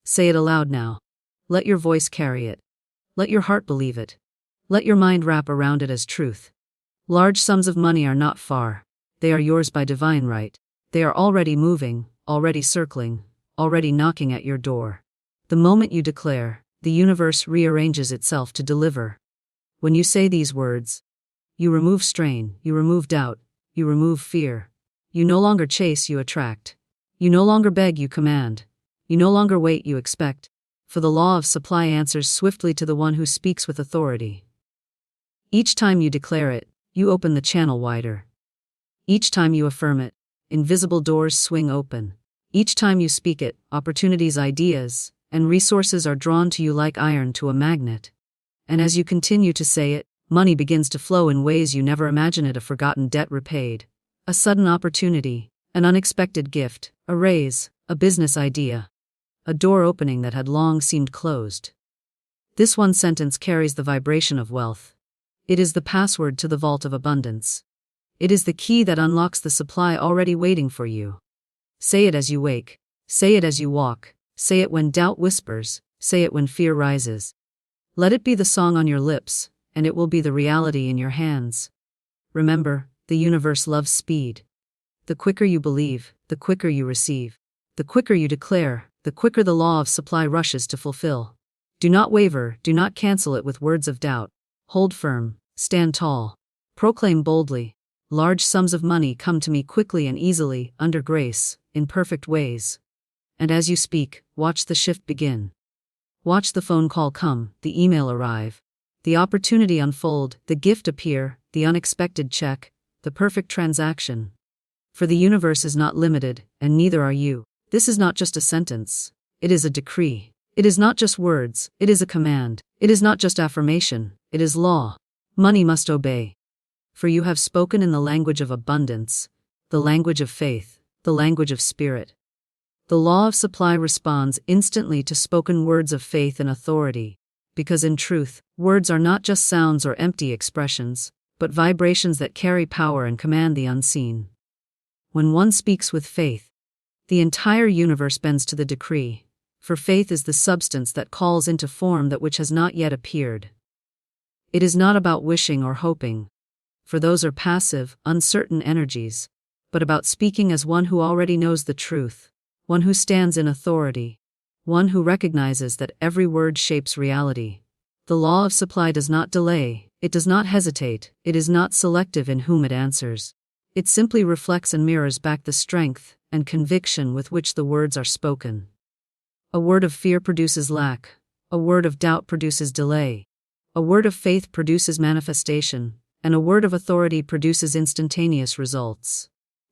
Say it aloud now. Let your voice carry it. Let your heart believe it. Let your mind wrap around it as truth. Large sums of money are not far. They are yours by divine right. They are already moving, already circling, already knocking at your door. The moment you declare, the universe rearranges itself to deliver. When you say these words, you remove strain, you remove doubt, you remove fear. You no longer chase, you attract. You no longer beg, you command. You no longer wait, you expect. For the law of supply answers swiftly to the one who speaks with authority. Each time you declare it, you open the channel wider. Each time you affirm it, invisible doors swing open. Each time you speak it, opportunities, ideas, and resources are drawn to you like iron to a magnet. And as you continue to say it, money begins to flow in ways you never imagined it, a forgotten debt repaid, a sudden opportunity, an unexpected gift, a raise, a business idea, a door opening that had long seemed closed. This one sentence carries the vibration of wealth. It is the password to the vault of abundance. It is the key that unlocks the supply already waiting for you. Say it as you wake. Say it as you walk. Say it when doubt whispers. Say it when fear rises. Let it be the song on your lips, and it will be the reality in your hands. Remember, the universe loves speed. The quicker you believe, the quicker you receive. The quicker you declare, the quicker the law of supply rushes to fulfill. Do not waver, do not cancel it with words of doubt. Hold firm, stand tall. Proclaim boldly. Large sums of money come to me quickly and easily, under grace, in perfect ways. And as you speak, watch the shift begin. Watch the phone call come, the email arrive, the opportunity unfold, the gift appear, the unexpected check, the perfect transaction. For the universe is not limited, and neither are you. This is not just a sentence. It is a decree. It is not just words. It is a command. It is not just affirmation. It is law. Money must obey. For you have spoken in the language of abundance, the language of faith, the language of spirit. The law of supply responds instantly to spoken words of faith and authority, because in truth, words are not just sounds or empty expressions, but vibrations that carry power and command the unseen. When one speaks with faith, the entire universe bends to the decree, for faith is the substance that calls into form that which has not yet appeared. It is not about wishing or hoping, for those are passive, uncertain energies, but about speaking as one who already knows the truth, one who stands in authority, one who recognizes that every word shapes reality. The law of supply does not delay, it does not hesitate, it is not selective in whom it answers. It simply reflects and mirrors back the strength and conviction with which the words are spoken. A word of fear produces lack, a word of doubt produces delay, a word of faith produces manifestation, and a word of authority produces instantaneous results.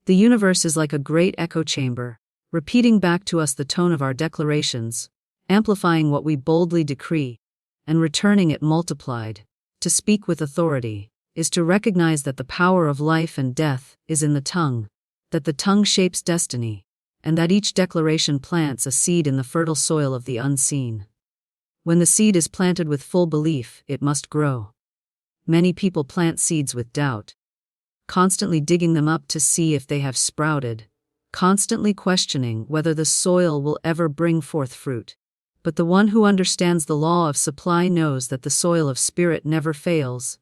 The universe is like a great echo chamber, repeating back to us the tone of our declarations, amplifying what we boldly decree, and returning it multiplied. To speak with authority is to recognize that the power of life and death is in the tongue, that the tongue shapes destiny, and that each declaration plants a seed in the fertile soil of the unseen. When the seed is planted with full belief, it must grow. Many people plant seeds with doubt, constantly digging them up to see if they have sprouted, constantly questioning whether the soil will ever bring forth fruit. But the one who understands the law of supply knows that the soil of spirit never fails,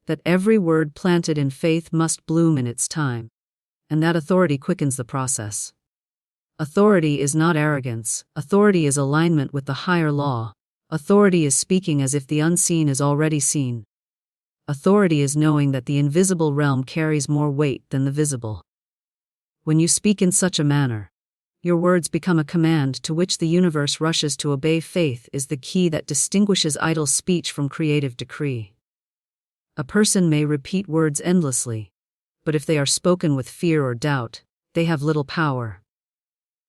that every word planted in faith must bloom in its time, and that authority quickens the process. Authority is not arrogance, authority is alignment with the higher law. Authority is speaking as if the unseen is already seen. Authority is knowing that the invisible realm carries more weight than the visible. When you speak in such a manner, your words become a command to which the universe rushes to obey. Faith is the key that distinguishes idle speech from creative decree. A person may repeat words endlessly, but if they are spoken with fear or doubt, they have little power.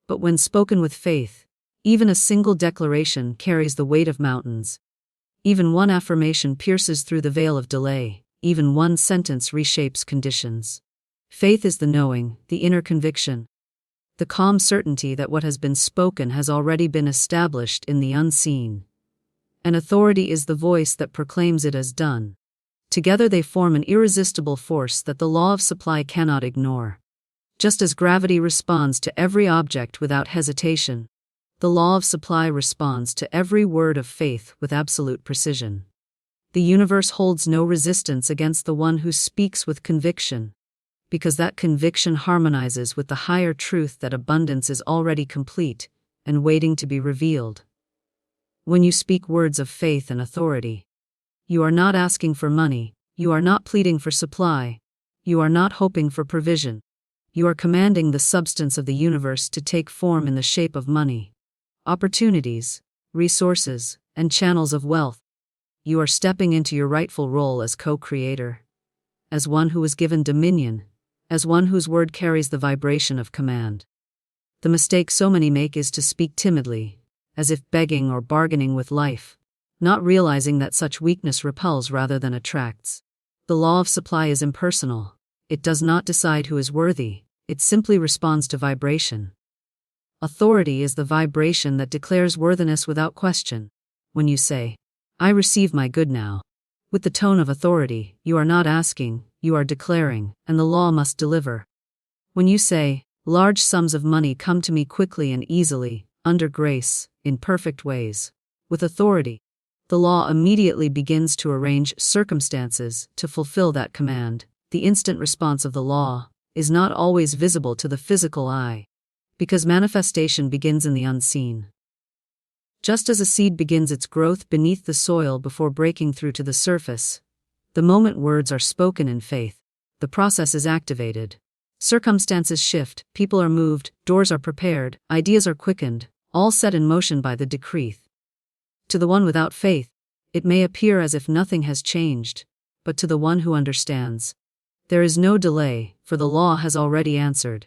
But when spoken with faith, even a single declaration carries the weight of mountains. Even one affirmation pierces through the veil of delay, even one sentence reshapes conditions. Faith is the knowing, the inner conviction, the calm certainty that what has been spoken has already been established in the unseen. And authority is the voice that proclaims it as done. Together they form an irresistible force that the law of supply cannot ignore. Just as gravity responds to every object without hesitation, The law of supply responds to every word of faith with absolute precision. The universe holds no resistance against the one who speaks with conviction, because that conviction harmonizes with the higher truth that abundance is already complete and waiting to be revealed. When you speak words of faith and authority, you are not asking for money, you are not pleading for supply, you are not hoping for provision. You are commanding the substance of the universe to take form in the shape of money, opportunities, resources, and channels of wealth. You are stepping into your rightful role as co-creator, as one who is given dominion, as one whose word carries the vibration of command. The mistake so many make is to speak timidly, as if begging or bargaining with life, not realizing that such weakness repels rather than attracts. The law of supply is impersonal. It does not decide who is worthy, it simply responds to vibration. Authority is the vibration that declares worthiness without question. When you say, "I receive my good now," with the tone of authority, you are not asking, you are declaring, and the law must deliver. When you say, "Large sums of money come to me quickly and easily, under grace, in perfect ways," with authority, the law immediately begins to arrange circumstances to fulfill that command. The instant response of the law is not always visible to the physical eye, because manifestation begins in the unseen. Just as a seed begins its growth beneath the soil before breaking through to the surface, the moment words are spoken in faith, the process is activated. Circumstances shift, people are moved, doors are prepared, ideas are quickened, all set in motion by the decree. To the one without faith, it may appear as if nothing has changed, but to the one who understands, there is no delay, for the law has already answered.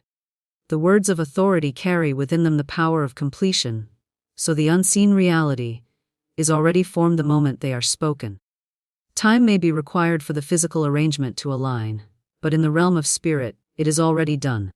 The words of authority carry within them the power of completion, so the unseen reality is already formed the moment they are spoken. Time may be required for the physical arrangement to align, but in the realm of spirit, it is already done.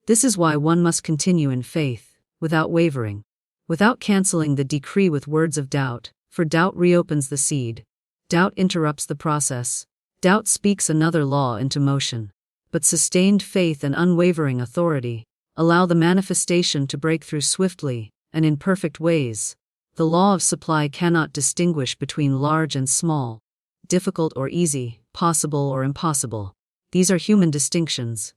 This is why one must continue in faith, without wavering, without canceling the decree with words of doubt, for doubt reopens the seed, doubt interrupts the process, doubt speaks another law into motion. But sustained faith and unwavering authority allow the manifestation to break through swiftly and in perfect ways. The law of supply cannot distinguish between large and small, difficult or easy, possible or impossible. These are human distinctions.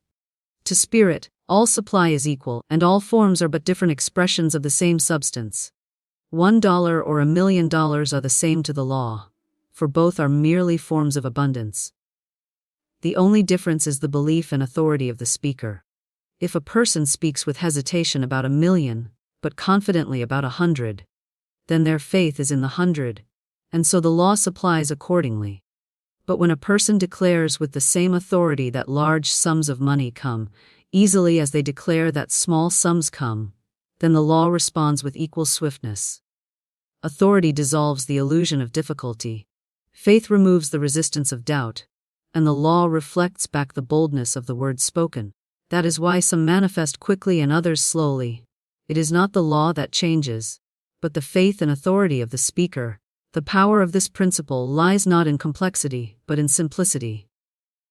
To spirit, all supply is equal, and all forms are but different expressions of the same substance. $1 or $1 million are the same to the law, for both are merely forms of abundance. The only difference is the belief and authority of the speaker. If a person speaks with hesitation about 1 million, but confidently about 100, then their faith is in the 100, and so the law supplies accordingly. But when a person declares with the same authority that large sums of money come easily as they declare that small sums come, then the law responds with equal swiftness. Authority dissolves the illusion of difficulty. Faith removes the resistance of doubt, and the law reflects back the boldness of the words spoken. That is why some manifest quickly and others slowly. It is not the law that changes, but the faith and authority of the speaker. The power of this principle lies not in complexity, but in simplicity.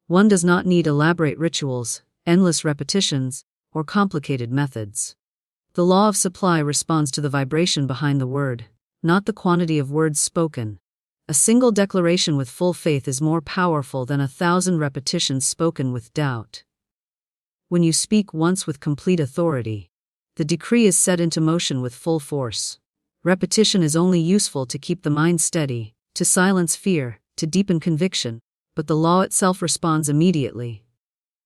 One does not need elaborate rituals, endless repetitions, or complicated methods. The law of supply responds to the vibration behind the word, not the quantity of words spoken. A single declaration with full faith is more powerful than 1,000 repetitions spoken with doubt. When you speak once with complete authority, the decree is set into motion with full force. Repetition is only useful to keep the mind steady, to silence fear, to deepen conviction, but the law itself responds immediately.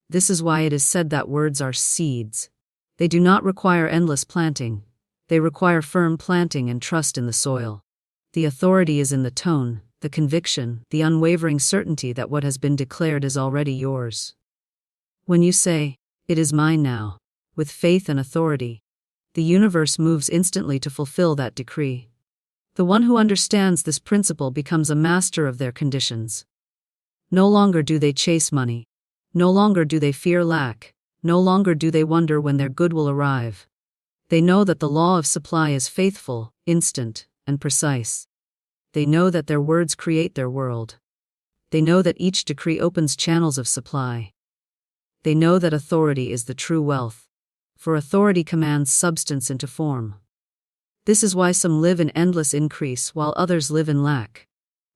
This is why it is said that words are seeds. They do not require endless planting. They require firm planting and trust in the soil. The authority is in the tone, the conviction, the unwavering certainty that what has been declared is already yours. When you say, "It is mine now," with faith and authority, the universe moves instantly to fulfill that decree. The one who understands this principle becomes a master of their conditions. No longer do they chase money. No longer do they fear lack. No longer do they wonder when their good will arrive. They know that the law of supply is faithful, instant, and precise. They know that their words create their world. They know that each decree opens channels of supply. They know that authority is the true wealth, for authority commands substance into form. This is why some live in endless increase while others live in lack.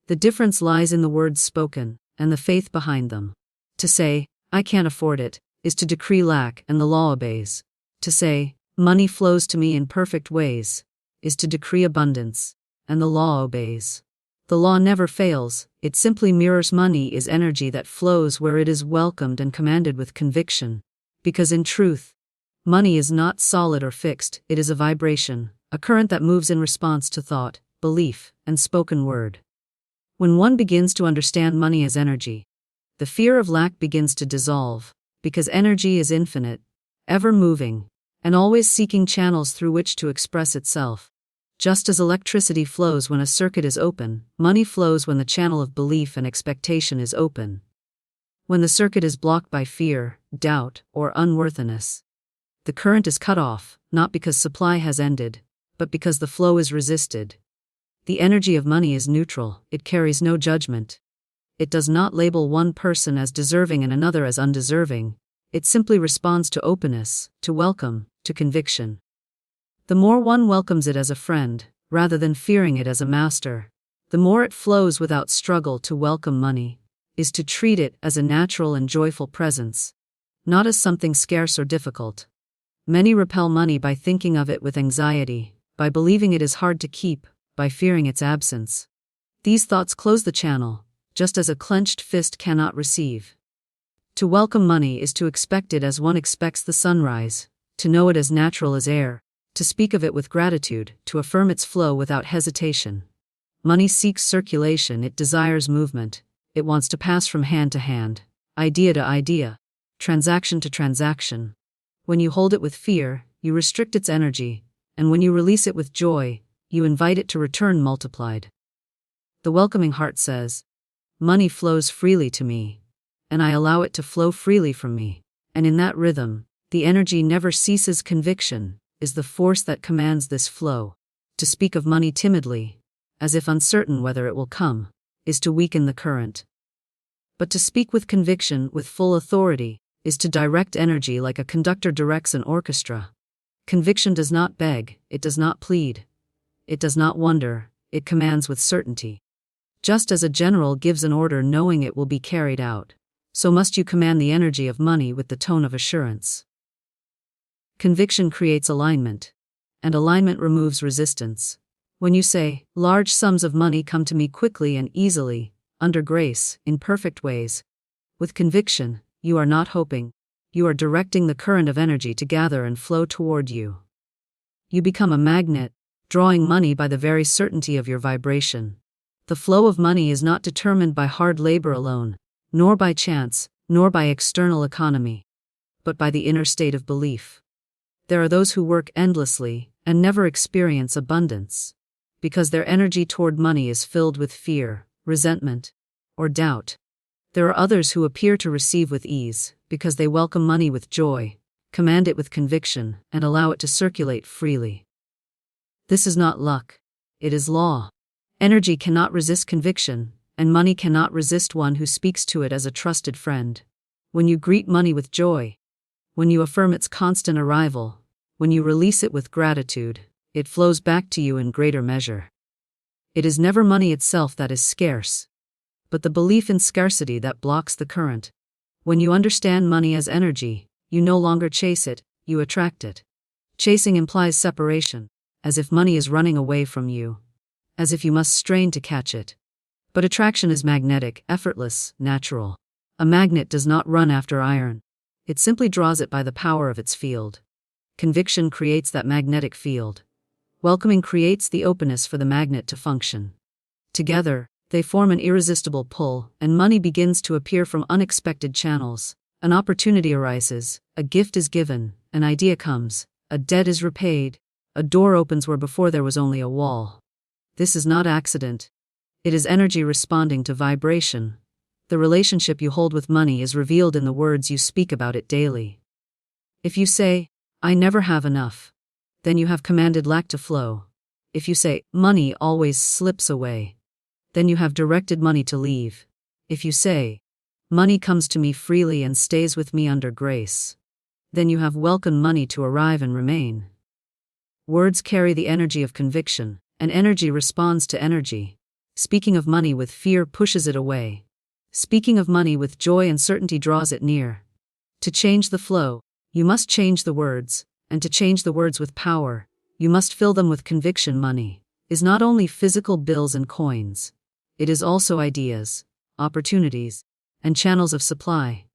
The difference lies in the words spoken and the faith behind them. To say, I can't afford it, is to decree lack and the law obeys. To say, money flows to me in perfect ways, is to decree abundance, and the law obeys. The law never fails, it simply mirrors money is energy that flows where it is welcomed and commanded with conviction. Because in truth, money is not solid or fixed, it is a vibration, a current that moves in response to thought, belief, and spoken word. When one begins to understand money as energy, the fear of lack begins to dissolve, because energy is infinite, ever moving, and always seeking channels through which to express itself. Just as electricity flows when a circuit is open, money flows when the channel of belief and expectation is open. When the circuit is blocked by fear, doubt, or unworthiness, the current is cut off, not because supply has ended, but because the flow is resisted. The energy of money is neutral, it carries no judgment. It does not label one person as deserving and another as undeserving. It simply responds to openness, to welcome, to conviction. The more one welcomes it as a friend, rather than fearing it as a master, the more it flows without struggle. To welcome money is to treat it as a natural and joyful presence, not as something scarce or difficult. Many repel money by thinking of it with anxiety, by believing it is hard to keep, by fearing its absence. These thoughts close the channel, just as a clenched fist cannot receive. To welcome money is to expect it as one expects the sunrise, to know it as natural as air, to speak of it with gratitude, to affirm its flow without hesitation. Money seeks circulation, it desires movement, it wants to pass from hand to hand, idea to idea, transaction to transaction. When you hold it with fear, you restrict its energy, and when you release it with joy, you invite it to return multiplied. The welcoming heart says, money flows freely to me, and I allow it to flow freely from me, and in that rhythm, the energy never ceases. Conviction is the force that commands this flow. To speak of money timidly, as if uncertain whether it will come, is to weaken the current. But to speak with conviction, with full authority, is to direct energy like a conductor directs an orchestra. Conviction does not beg, it does not plead, it does not wonder, it commands with certainty. Just as a general gives an order knowing it will be carried out, so must you command the energy of money with the tone of assurance. Conviction creates alignment, and alignment removes resistance. When you say, large sums of money come to me quickly and easily, under grace, in perfect ways, with conviction, you are not hoping, you are directing the current of energy to gather and flow toward you. You become a magnet, drawing money by the very certainty of your vibration. The flow of money is not determined by hard labor alone, nor by chance, nor by external economy, but by the inner state of belief. There are those who work endlessly and never experience abundance, because their energy toward money is filled with fear, resentment, or doubt. There are others who appear to receive with ease, because they welcome money with joy, command it with conviction, and allow it to circulate freely. This is not luck, it is law. Energy cannot resist conviction, and money cannot resist one who speaks to it as a trusted friend. When you greet money with joy, when you affirm its constant arrival, when you release it with gratitude, it flows back to you in greater measure. It is never money itself that is scarce, but the belief in scarcity that blocks the current. When you understand money as energy, you no longer chase it, you attract it. Chasing implies separation, as if money is running away from you, as if you must strain to catch it. But attraction is magnetic, effortless, natural. A magnet does not run after iron. It simply draws it by the power of its field. Conviction creates that magnetic field. Welcoming creates the openness for the magnet to function. Together, they form an irresistible pull, and money begins to appear from unexpected channels. An opportunity arises, a gift is given, an idea comes, a debt is repaid, a door opens where before there was only a wall. This is not accident. It is energy responding to vibration. The relationship you hold with money is revealed in the words you speak about it daily. If you say, I never have enough, then you have commanded lack to flow. If you say, money always slips away, then you have directed money to leave. If you say, money comes to me freely and stays with me under grace, then you have welcomed money to arrive and remain. Words carry the energy of conviction, and energy responds to energy. Speaking of money with fear pushes it away. Speaking of money with joy and certainty draws it near. To change the flow, you must change the words, and to change the words with power, you must fill them with conviction. Money is not only physical bills and coins, it is also ideas, opportunities, and channels of supply.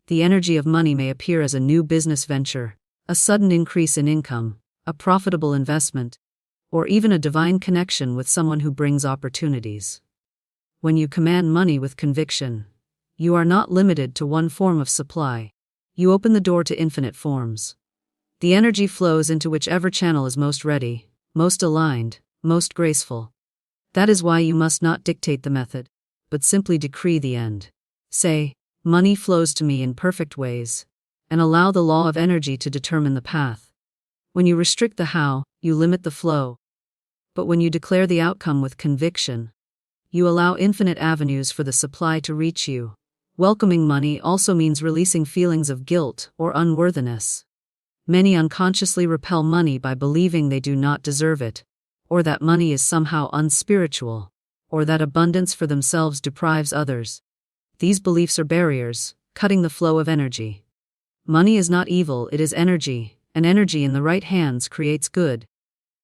The energy of money may appear as a new business venture, a sudden increase in income, a profitable investment, or even a divine connection with someone who brings opportunities. When you command money with conviction, you are not limited to one form of supply. You open the door to infinite forms. The energy flows into whichever channel is most ready, most aligned, most graceful. That is why you must not dictate the method, but simply decree the end. Say, money flows to me in perfect ways, and allow the law of energy to determine the path. When you restrict the how, you limit the flow. But when you declare the outcome with conviction, you allow infinite avenues for the supply to reach you. Welcoming money also means releasing feelings of guilt or unworthiness. Many unconsciously repel money by believing they do not deserve it, or that money is somehow unspiritual, or that abundance for themselves deprives others. These beliefs are barriers, cutting the flow of energy. Money is not evil, it is energy, and energy in the right hands creates good.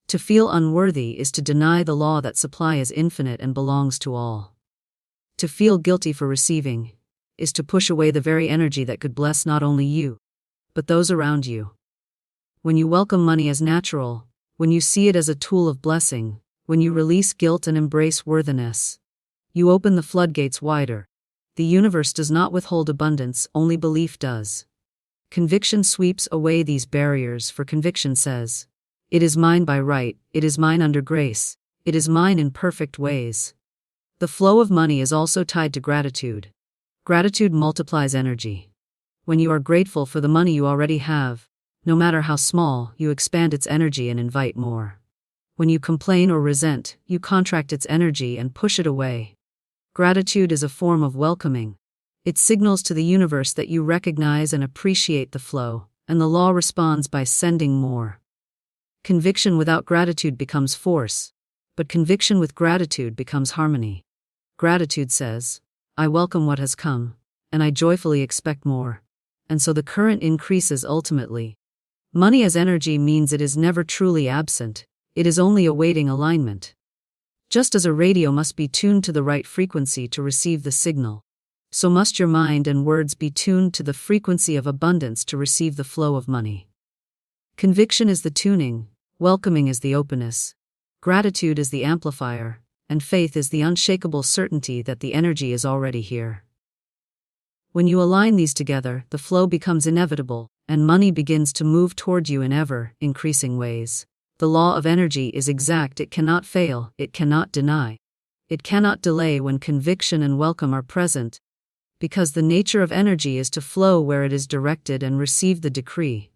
To feel unworthy is to deny the law that supply is infinite and belongs to all. To feel guilty for receiving is to push away the very energy that could bless not only you, but those around you. When you welcome money as natural, when you see it as a tool of blessing, when you release guilt and embrace worthiness, you open the floodgates wider. The universe does not withhold abundance, only belief does. Conviction sweeps away these barriers, for conviction says, "It is mine by right, it is mine under grace, it is mine in perfect ways." The flow of money is also tied to gratitude. Gratitude multiplies energy. When you are grateful for the money you already have, no matter how small, you expand its energy and invite more. When you complain or resent, you contract its energy and push it away. Gratitude is a form of welcoming. It signals to the universe that you recognize and appreciate the flow, and the law responds by sending more. Conviction without gratitude becomes force, but conviction with gratitude becomes harmony. Gratitude says, "I welcome what has come, and I joyfully expect more," and so the current increases ultimately. Money as energy means it is never truly absent, it is only awaiting alignment. Just as a radio must be tuned to the right frequency to receive the signal, so must your mind and words be tuned to the frequency of abundance to receive the flow of money. Conviction is the tuning, welcoming is the openness, gratitude is the amplifier, and faith is the unshakable certainty that the energy is already here. When you align these together, the flow becomes inevitable, and money begins to move toward you in ever-increasing ways. The law of energy is exact, it cannot fail, it cannot deny. It cannot delay when conviction and welcome are present, because the nature of energy is to flow where it is directed and receive the decree.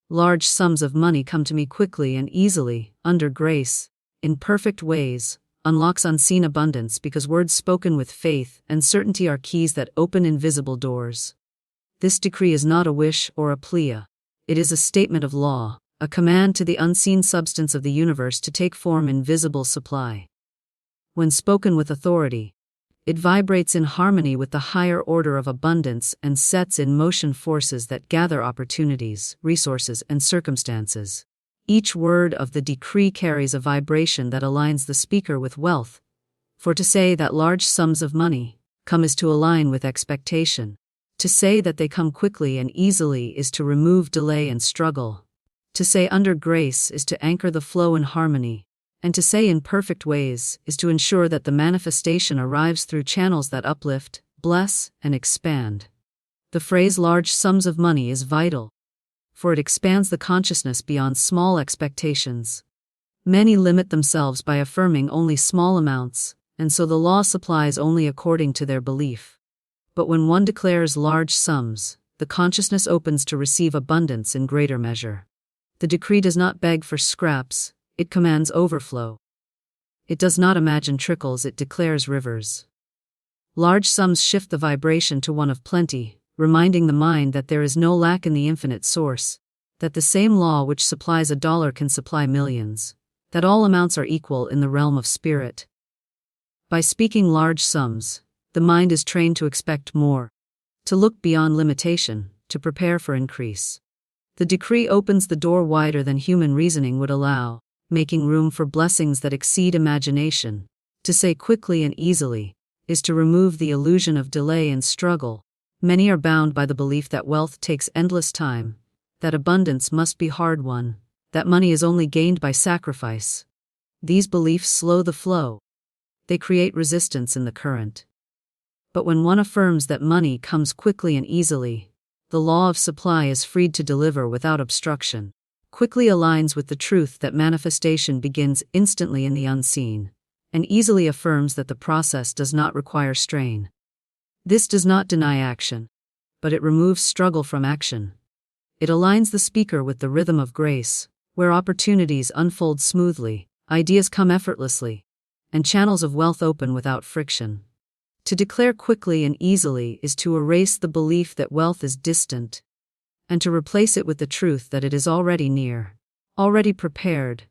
Large sums of money come to me quickly and easily, under grace, in perfect ways, unlocks unseen abundance because words spoken with faith and certainty are keys that open invisible doors. This decree is not a wish or a plea. It is a statement of law, a command to the unseen substance of the universe to take form in visible supply. When spoken with authority, it vibrates in harmony with the higher order of abundance and sets in motion forces that gather opportunities, resources, and circumstances. Each word of the decree carries a vibration that aligns the speaker with wealth. For to say that large sums of money come is to align with expectation. To say that they come quickly and easily is to remove delay and struggle. To say under grace is to anchor the flow in harmony. And to say in perfect ways is to ensure that the manifestation arrives through channels that uplift, bless, and expand. The phrase large sums of money is vital, for it expands the consciousness beyond small expectations. Many limit themselves by affirming only small amounts, and so the law supplies only according to their belief. But when one declares large sums, the consciousness opens to receive abundance in greater measure. The decree does not beg for scraps, it commands overflow. It does not imagine trickles, it declares rivers. Large sums shift the vibration to one of plenty, reminding the mind that there is no lack in the infinite source. that the same law which supplies $1 can supply millions, that all amounts are equal in the realm of spirit. By speaking large sums, the mind is trained to expect more, to look beyond limitation, to prepare for increase. The decree opens the door wider than human reasoning would allow, making room for blessings that exceed imagination. To say quickly and easily is to remove the illusion of delay and struggle. Many are bound by the belief that wealth takes endless time, that abundance must be hard-won, that money is only gained by sacrifice. These beliefs slow the flow. They create resistance in the current. But when one affirms that money comes quickly and easily, the law of supply is freed to deliver without obstruction, quickly aligns with the truth that manifestation begins instantly in the unseen, and easily affirms that the process does not require strain. This does not deny action, but it removes struggle from action. It aligns the speaker with the rhythm of grace, where opportunities unfold smoothly, ideas come effortlessly, and channels of wealth open without friction. To declare quickly and easily is to erase the belief that wealth is distant, and to replace it with the truth that it is already near, already prepared,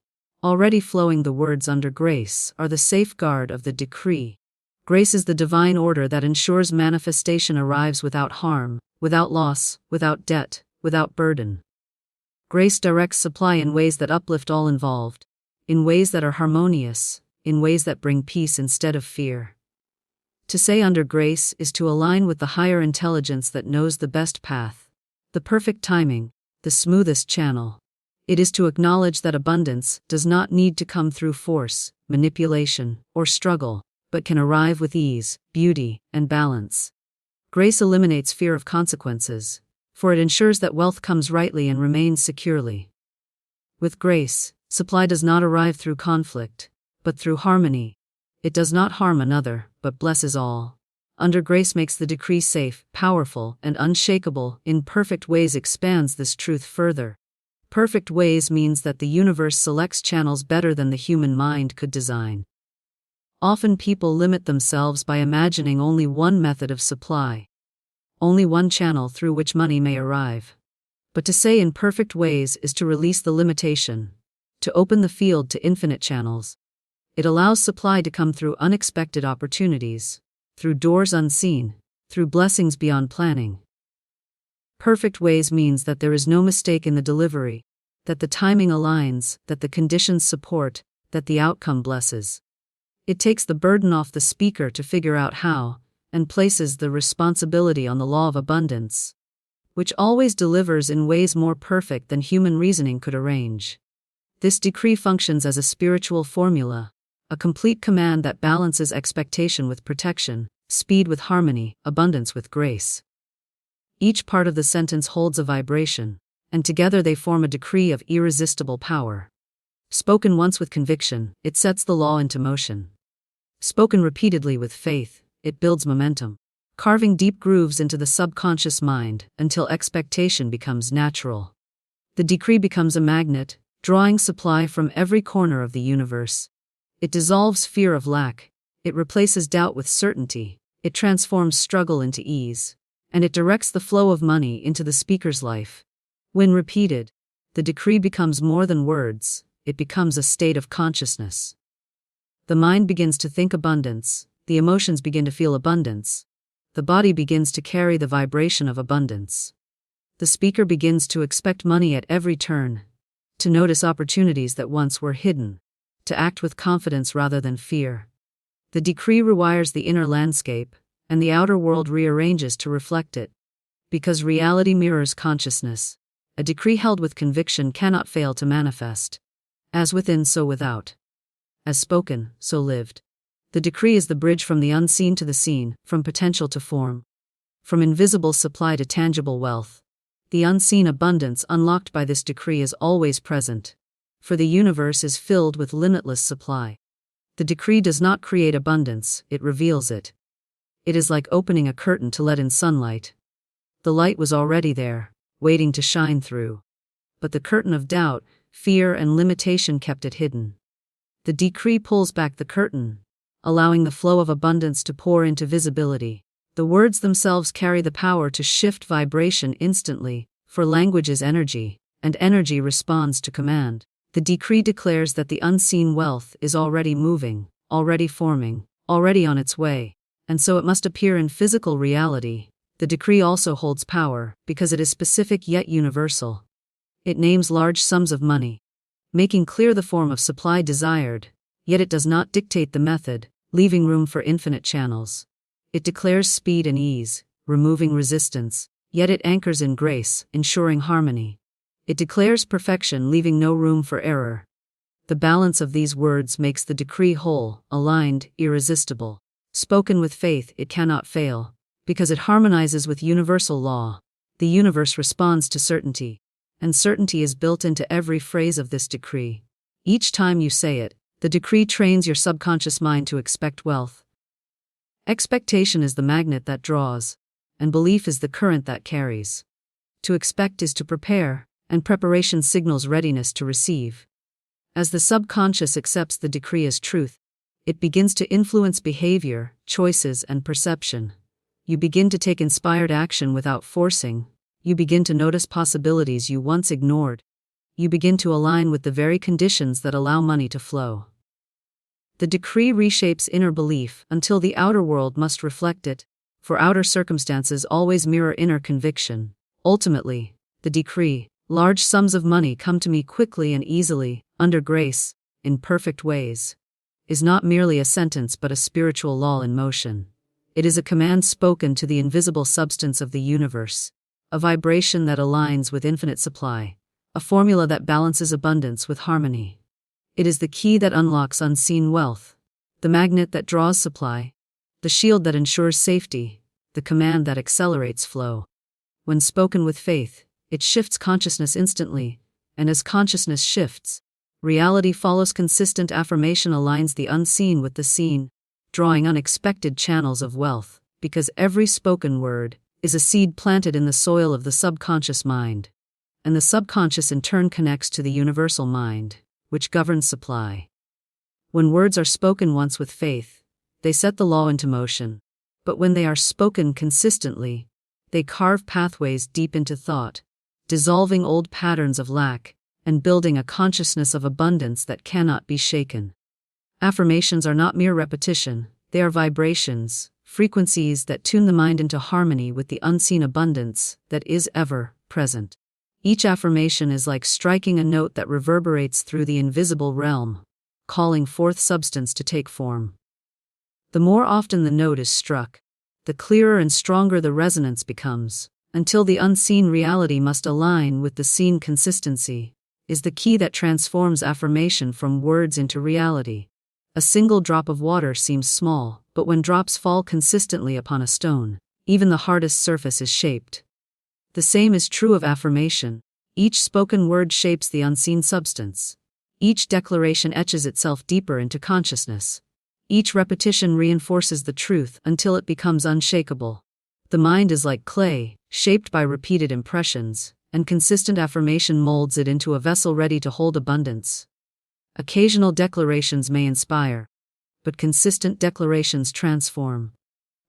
already flowing. The words under grace are the safeguard of the decree. Grace is the divine order that ensures manifestation arrives without harm, without loss, without debt, without burden. Grace directs supply in ways that uplift all involved, in ways that are harmonious, in ways that bring peace instead of fear. To say under grace is to align with the higher intelligence that knows the best path, the perfect timing, the smoothest channel. It is to acknowledge that abundance does not need to come through force, manipulation, or struggle, but can arrive with ease, beauty, and balance. Grace eliminates fear of consequences, for it ensures that wealth comes rightly and remains securely. With grace, supply does not arrive through conflict, but through harmony. It does not harm another, but blesses all. Under grace makes the decree safe, powerful, and unshakable. In perfect ways expands this truth further. Perfect ways means that the universe selects channels better than the human mind could design. Often people limit themselves by imagining only one method of supply, only one channel through which money may arrive. But to say in perfect ways is to release the limitation, to open the field to infinite channels. It allows supply to come through unexpected opportunities, through doors unseen, through blessings beyond planning. Perfect ways means that there is no mistake in the delivery, that the timing aligns, that the conditions support, that the outcome blesses. It takes the burden off the speaker to figure out how, and places the responsibility on the law of abundance, which always delivers in ways more perfect than human reasoning could arrange. This decree functions as a spiritual formula, a complete command that balances expectation with protection, speed with harmony, abundance with grace. Each part of the sentence holds a vibration, and together they form a decree of irresistible power. Spoken once with conviction, it sets the law into motion. Spoken repeatedly with faith, it builds momentum, carving deep grooves into the subconscious mind until expectation becomes natural. The decree becomes a magnet, drawing supply from every corner of the universe. It dissolves fear of lack, it replaces doubt with certainty, it transforms struggle into ease, and it directs the flow of money into the speaker's life. When repeated, the decree becomes more than words, it becomes a state of consciousness. The mind begins to think abundance, the emotions begin to feel abundance, the body begins to carry the vibration of abundance. The speaker begins to expect money at every turn, to notice opportunities that once were hidden, to act with confidence rather than fear. The decree rewires the inner landscape, and the outer world rearranges to reflect it. Because reality mirrors consciousness, a decree held with conviction cannot fail to manifest. As within, so without. As spoken, so lived. The decree is the bridge from the unseen to the seen, from potential to form, from invisible supply to tangible wealth. The unseen abundance unlocked by this decree is always present, for the universe is filled with limitless supply. The decree does not create abundance, it reveals it. It is like opening a curtain to let in sunlight. The light was already there, waiting to shine through. But the curtain of doubt, fear, and limitation kept it hidden. The decree pulls back the curtain, allowing the flow of abundance to pour into visibility. The words themselves carry the power to shift vibration instantly, for language is energy, and energy responds to command. The decree declares that the unseen wealth is already moving, already forming, already on its way, and so it must appear in physical reality. The decree also holds power because it is specific yet universal. It names large sums of money, making clear the form of supply desired, yet it does not dictate the method, leaving room for infinite channels. It declares speed and ease, removing resistance, yet it anchors in grace, ensuring harmony. It declares perfection, leaving no room for error. The balance of these words makes the decree whole, aligned, irresistible. Spoken with faith, it cannot fail, because it harmonizes with universal law. The universe responds to certainty, and certainty is built into every phrase of this decree. Each time you say it, the decree trains your subconscious mind to expect wealth. Expectation is the magnet that draws, and belief is the current that carries. To expect is to prepare, and preparation signals readiness to receive. As the subconscious accepts the decree as truth, it begins to influence behavior, choices, and perception. You begin to take inspired action without forcing. You begin to notice possibilities you once ignored. You begin to align with the very conditions that allow money to flow. The decree reshapes inner belief until the outer world must reflect it, for outer circumstances always mirror inner conviction. Ultimately, the decree, large sums of money come to me quickly and easily, under grace, in perfect ways, is not merely a sentence but a spiritual law in motion. It is a command spoken to the invisible substance of the universe, a vibration that aligns with infinite supply, a formula that balances abundance with harmony. It is the key that unlocks unseen wealth, the magnet that draws supply, the shield that ensures safety, the command that accelerates flow. When spoken with faith, it shifts consciousness instantly, and as consciousness shifts, reality follows. Consistent affirmation aligns the unseen with the seen, drawing unexpected channels of wealth, because every spoken word is a seed planted in the soil of the subconscious mind, and the subconscious in turn connects to the universal mind, which governs supply. When words are spoken once with faith, they set the law into motion, but when they are spoken consistently, they carve pathways deep into thought, dissolving old patterns of lack, and building a consciousness of abundance that cannot be shaken. Affirmations are not mere repetition, they are vibrations, frequencies that tune the mind into harmony with the unseen abundance that is ever present. Each affirmation is like striking a note that reverberates through the invisible realm, calling forth substance to take form. The more often the note is struck, the clearer and stronger the resonance becomes, until the unseen reality must align with the seen. Consistency is the key that transforms affirmation from words into reality. A single drop of water seems small, but when drops fall consistently upon a stone, even the hardest surface is shaped. The same is true of affirmation. Each spoken word shapes the unseen substance. Each declaration etches itself deeper into consciousness. Each repetition reinforces the truth until it becomes unshakable. The mind is like clay, shaped by repeated impressions, and consistent affirmation molds it into a vessel ready to hold abundance. Occasional declarations may inspire, but consistent declarations transform.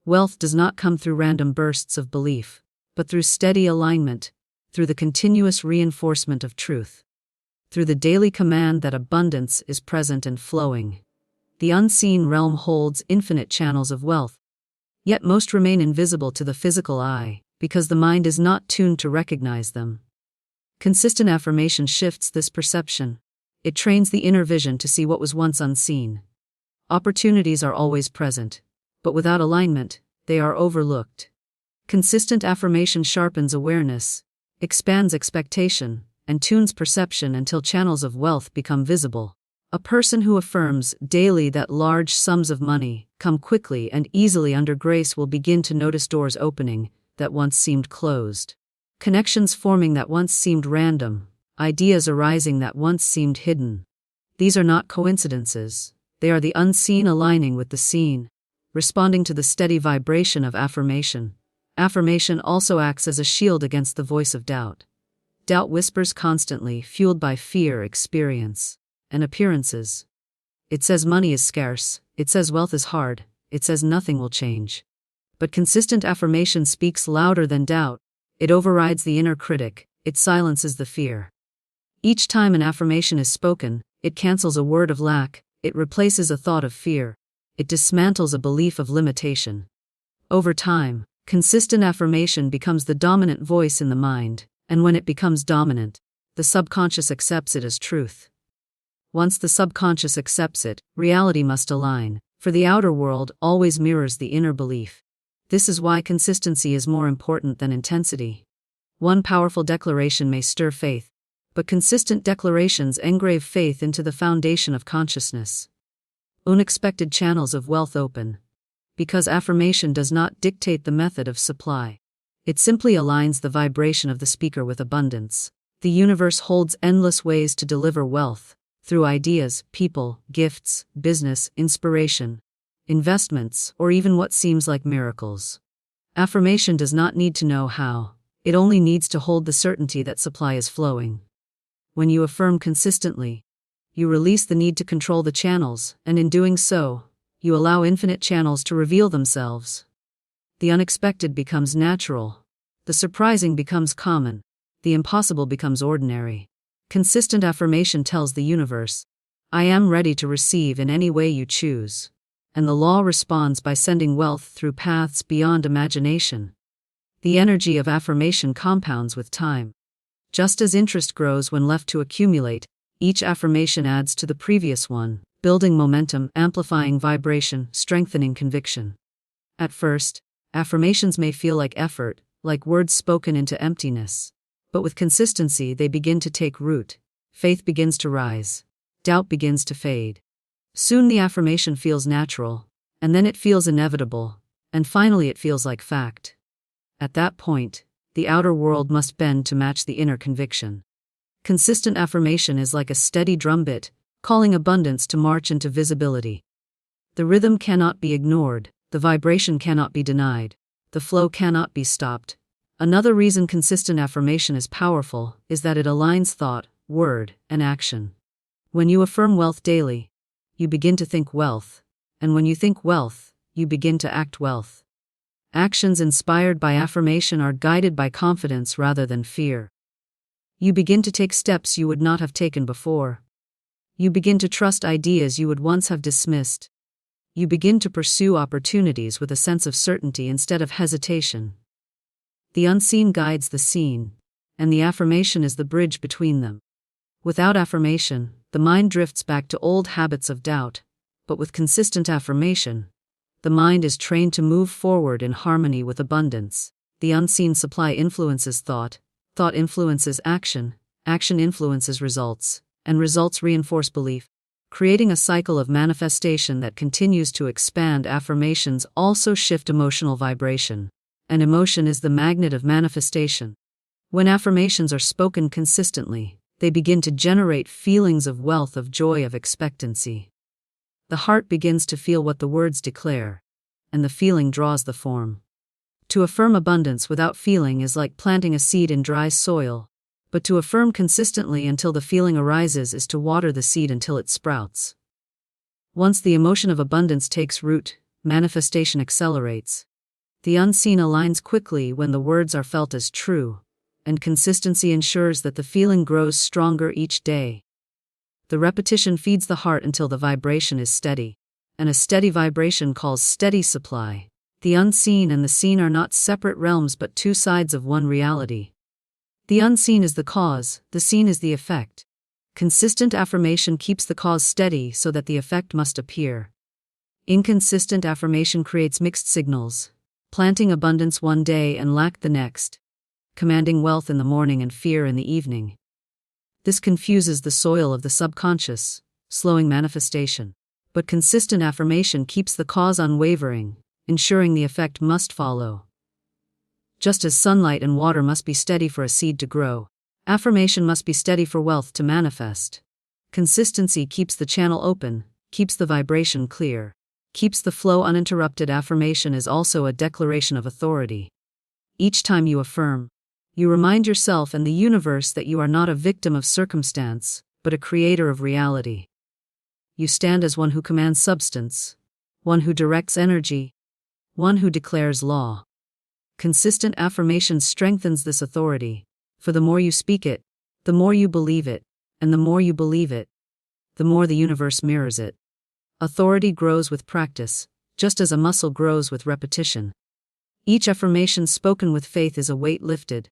Wealth does not come through random bursts of belief, but through steady alignment, through the continuous reinforcement of truth, through the daily command that abundance is present and flowing. The unseen realm holds infinite channels of wealth, yet most remain invisible to the physical eye, because the mind is not tuned to recognize them. Consistent affirmation shifts this perception. It trains the inner vision to see what was once unseen. Opportunities are always present, but without alignment, they are overlooked. Consistent affirmation sharpens awareness, expands expectation, and tunes perception until channels of wealth become visible. A person who affirms daily that large sums of money come quickly and easily under grace will begin to notice doors opening that once seemed closed, connections forming that once seemed random, ideas arising that once seemed hidden. These are not coincidences, they are the unseen aligning with the seen, responding to the steady vibration of affirmation. Affirmation also acts as a shield against the voice of doubt. Doubt whispers constantly, fueled by fear, experience, and appearances. It says money is scarce, it says wealth is hard, it says nothing will change. But consistent affirmation speaks louder than doubt. It overrides the inner critic, it silences the fear. Each time an affirmation is spoken, it cancels a word of lack, it replaces a thought of fear, it dismantles a belief of limitation. Over time, consistent affirmation becomes the dominant voice in the mind, and when it becomes dominant, the subconscious accepts it as truth. Once the subconscious accepts it, reality must align, for the outer world always mirrors the inner belief. This is why consistency is more important than intensity. One powerful declaration may stir faith, but consistent declarations engrave faith into the foundation of consciousness. Unexpected channels of wealth open. Because affirmation does not dictate the method of supply. It simply aligns the vibration of the speaker with abundance. The universe holds endless ways to deliver wealth, through ideas, people, gifts, business, inspiration, investments, or even what seems like miracles. Affirmation does not need to know how, it only needs to hold the certainty that supply is flowing. When you affirm consistently, you release the need to control the channels, and in doing so, you allow infinite channels to reveal themselves. The unexpected becomes natural. The surprising becomes common. The impossible becomes ordinary. Consistent affirmation tells the universe, I am ready to receive in any way you choose. And the law responds by sending wealth through paths beyond imagination. The energy of affirmation compounds with time. Just as interest grows when left to accumulate, each affirmation adds to the previous one, building momentum, amplifying vibration, strengthening conviction. At first, affirmations may feel like effort, like words spoken into emptiness. But with consistency, they begin to take root. Faith begins to rise. Doubt begins to fade. Soon the affirmation feels natural, and then it feels inevitable, and finally it feels like fact. At that point, the outer world must bend to match the inner conviction. Consistent affirmation is like a steady drumbeat, calling abundance to march into visibility. The rhythm cannot be ignored, the vibration cannot be denied, the flow cannot be stopped. Another reason consistent affirmation is powerful is that it aligns thought, word, and action. When you affirm wealth daily, you begin to think wealth, and when you think wealth, you begin to act wealth. Actions inspired by affirmation are guided by confidence rather than fear. You begin to take steps you would not have taken before. You begin to trust ideas you would once have dismissed. You begin to pursue opportunities with a sense of certainty instead of hesitation. The unseen guides the seen, and the affirmation is the bridge between them. Without affirmation, the mind drifts back to old habits of doubt, but with consistent affirmation, the mind is trained to move forward in harmony with abundance. The unseen supply influences thought, thought influences action, action influences results, and results reinforce belief, creating a cycle of manifestation that continues to expand. Affirmations also shift emotional vibration, and emotion is the magnet of manifestation. When affirmations are spoken consistently, they begin to generate feelings of wealth, of joy, of expectancy. The heart begins to feel what the words declare, and the feeling draws the form. To affirm abundance without feeling is like planting a seed in dry soil, but to affirm consistently until the feeling arises is to water the seed until it sprouts. Once the emotion of abundance takes root, manifestation accelerates. The unseen aligns quickly when the words are felt as true, and consistency ensures that the feeling grows stronger each day. The repetition feeds the heart until the vibration is steady, and a steady vibration calls steady supply. The unseen and the seen are not separate realms but two sides of one reality. The unseen is the cause, the seen is the effect. Consistent affirmation keeps the cause steady so that the effect must appear. Inconsistent affirmation creates mixed signals, planting abundance one day and lack the next, commanding wealth in the morning and fear in the evening. This confuses the soil of the subconscious, slowing manifestation. But consistent affirmation keeps the cause unwavering, ensuring the effect must follow. Just as sunlight and water must be steady for a seed to grow, affirmation must be steady for wealth to manifest. Consistency keeps the channel open, keeps the vibration clear, keeps the flow uninterrupted. Affirmation is also a declaration of authority. Each time you affirm, you remind yourself and the universe that you are not a victim of circumstance, but a creator of reality. You stand as one who commands substance, one who directs energy, one who declares law. Consistent affirmation strengthens this authority, for the more you speak it, the more you believe it, And the more you believe it, the more the universe mirrors it. Authority grows with practice, just as a muscle grows with repetition. Each affirmation spoken with faith is a weight lifted,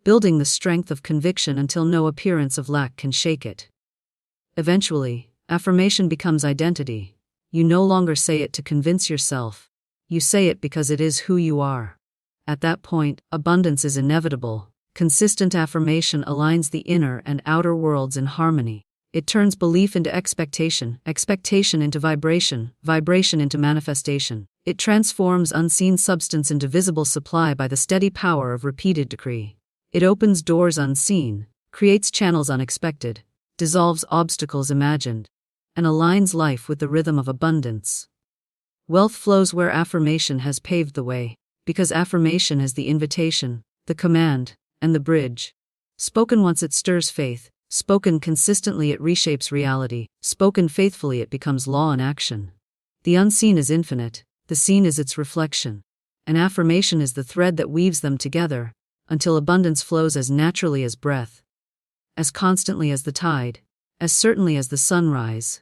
building the strength of conviction until no appearance of lack can shake it. Eventually, affirmation becomes identity. You no longer say it to convince yourself. You say it because it is who you are. At that point, abundance is inevitable. Consistent affirmation aligns the inner and outer worlds in harmony. It turns belief into expectation, expectation into vibration, vibration into manifestation. It transforms unseen substance into visible supply by the steady power of repeated decree. It opens doors unseen, creates channels unexpected, dissolves obstacles imagined, and aligns life with the rhythm of abundance. Wealth flows where affirmation has paved the way, because affirmation is the invitation, the command, and the bridge. Spoken once, it stirs faith. Spoken consistently, it reshapes reality. Spoken faithfully, it becomes law in action. The unseen is infinite, the seen is its reflection. And affirmation is the thread that weaves them together, until abundance flows as naturally as breath, as constantly as the tide, as certainly as the sunrise.